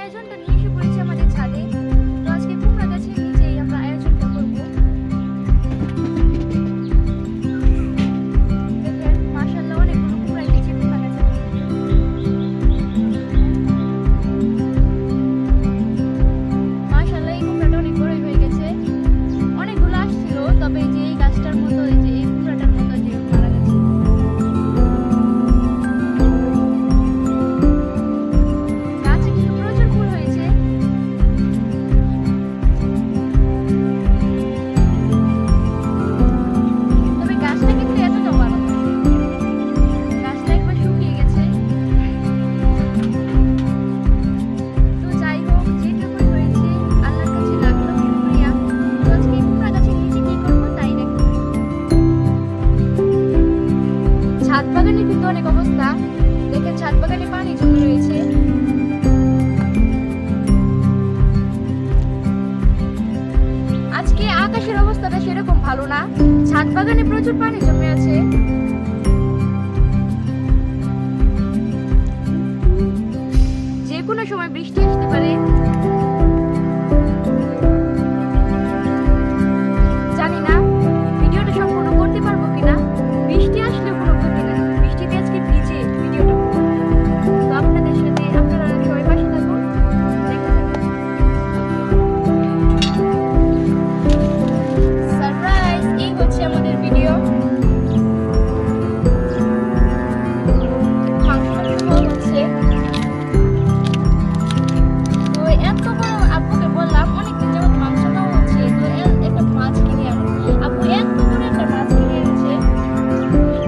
আয়োজনটা নিয়ে এসে পড়েছি আমাদের ছাদে। তো আজকে কুমড়া গাছের নিচেই আমরা আয়োজনটা করবো। দেখেন মাশাআল্লাহ অনেকগুলো কুমড়া এসেছে কুমড়া গাছে। মাশাআল্লাহ এই কুমড়াটা অনেক বড় হয়ে গেছে। অনেকগুলো আসছিল, তবে যে এই গাছটার মতো এই যে এই কুমড়াটার মতো যে মারা গেছে। গাছে কিন্তু প্রচুর ফুল হয়েছে। তবে গাছটা কিন্তু এতটা ভালো না। গাছটা একবার শুকিয়ে গেছে। তো যাই হোক, যেটুকুই হয়েছে আল্লাহর কাছে লাখ লাখ শুকরিয়া। তো আজকে এই কুমড়া গাছের নিচে কি করবো তাই দেখো। ছাদ বাগানে কিন্তু অনেক অবস্থা। দেখেন ছাদ বাগানে পানি জমে রয়েছে। আজকে আকাশের অবস্থাটা সেরকম ভালো না। ছাদ বাগানে প্রচুর পানি জমে আছে। যে কোনো সময় বৃষ্টি আসতে পারে। জানি না ভিডিওটা সম্পূর্ণ করতে পারবো কিনা। বৃষ্টি আসলে কোনো ক্ষতি নেই, বৃষ্টিতে আজকে ভিজে ভিডিওটা করবো। তো আপনাদের সাথে আপনারা সবাই পাশে থাকুন, দেখা যাবে। সারপ্রাইজ, এই হচ্ছে আমাদের ভিডিও। মাংসটা হচ্ছে তো এত বড়। আব্বুকে বললাম অনেকদিন যাবত মাংস খাওয়া হচ্ছে, তো একটা মাছ কিনে আনো। আব্বু এত বড় একটা মাছ কিনে এনেছে।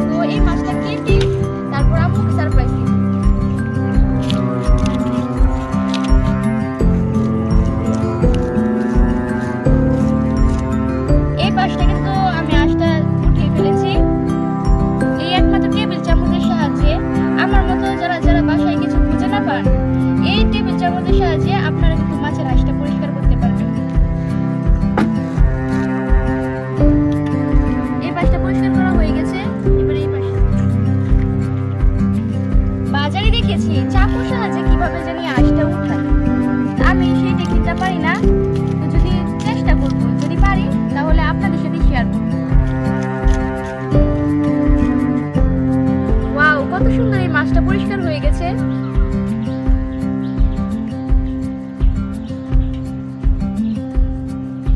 তো এই মাছটা কেটে তারপর আব্বুকে সারপ্রাইজ দিব। এই পাশটা কিন্তু আমি আঁশটা উঠিয়ে ফেলেছি। এই একমাত্র টেবিল চামচের সাহায্যে, আমার মতো যারা যারা বাসায় কিছু খুঁজে না পান, এই টেবিল চামচের সাহায্যে আপনারা কিন্তু মাছের আঁশটা পরিষ্কার করতে পারবেন। এই পাশটা পরিষ্কার করা হয়ে গেছে। এবারে এই পাশে বাজারে দেখেছি চাকুর সাহায্যে কিভাবে জানি আঁশটা উঠায়। আমি সেই টেকনিকটা পারি না। তো যদি চেষ্টা করবো, যদি পারি তাহলে আপনাদের সাথে শেয়ার করবো। ওয়াও, কত সুন্দর এই মাছটা পরিষ্কার হয়ে গেছে।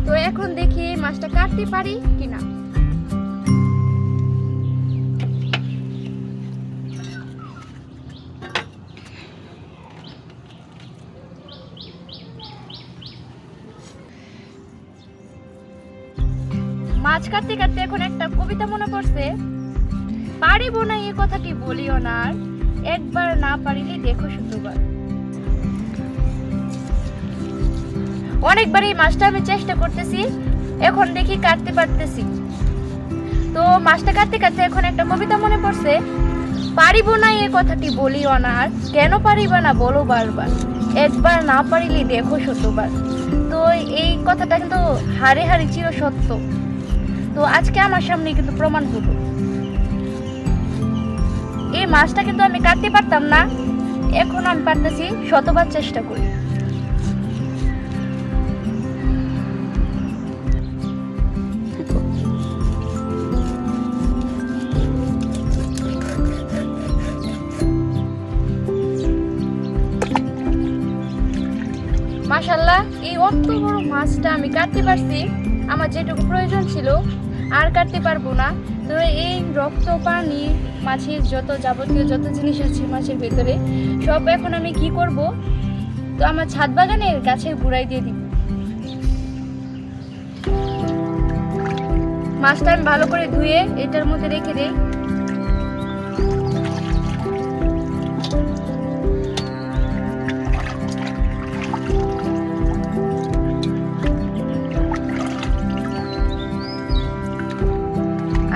তো এখন দেখি এই মাছটা কাটতে পারি কিনা। মাছ কাটতে কাটতে এখন একটা কবিতা মনে পড়ছে। পারিব না এই কথাটি বলিও না, আর একবার না পারিলে দেখো শুধুবার। অনেকবার এই মাছটা আমি চেষ্টা করতেছি, এখন দেখি কাটতে পারতেছি। তো মাছটা কাটতে কাটতে এখন একটা কবিতা মনে পড়ছে। পারিব না এই কথাটি বলিও না, আর কেন পারিবা না বলো বারবার, একবার না পারিলে দেখো শতবার। তো এই কথাটা কিন্তু হারে হারে চির সত্য। তো আজকে আমার সামনে কিন্তু প্রমাণ হলো। এই মাছটা কিন্তু আমি কাটতে পারতাম না, এখন আমি পারতেছি, শতবার চেষ্টা করি। মাশাআল্লাহ, এই অত বড় মাছটা আমি কাটতে পারছি। আমার যেটুকু প্রয়োজন ছিল আর কাটতে পারবো না। তো এই রক্ত পানি মাছের যত যাবতীয় যত জিনিস আছে মাছের ভেতরে, সব এখন আমি কি করব, তো আমার ছাদ বাগানের গাছের গোড়ায় দিয়ে দিব। মাছটা আমি ভালো করে ধুয়ে এটার মধ্যে রেখে দেই।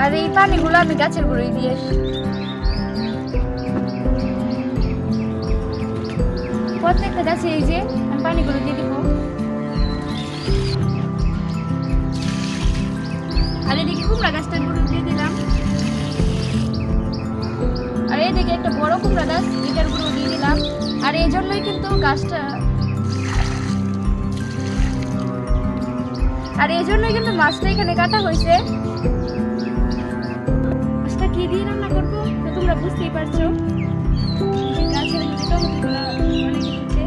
আর এই পানিগুলো আমি গাছের গোড়ায় দিয়ে আসি। প্রত্যেকটা গাছে এই যে আমি পানিগুলো দিয়ে দিব। আর এদিকে কুমড়া গাছটার গুঁড়ো দিয়ে দিলাম। আর এদিকে একটা বড় কুমড়া গাছ, এটার গুঁড়ো দিয়ে দিলাম। আর এই জন্যই কিন্তু গাছটা আর এই জন্যই কিন্তু মাছটা এখানে কাটা হয়েছে। মাছটা কি দিয়ে রান্না করবো তো তোমরা বুঝতেই পারছো। গাছের মধ্যে টমেটোগুলো অনেক এসেছে।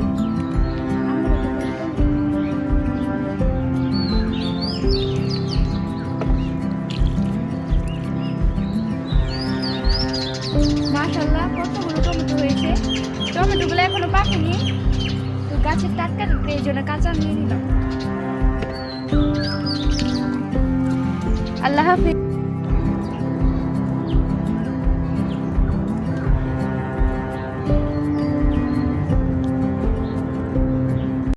মাশাআল্লাহ কতগুলো টমেটো হয়েছে। টমেটোগুলো এখনো পাকেনি, তো গাছের টাটকা এই জন্য কাঁচা নিয়ে নিলাম। আল্লাহ হাফিজ।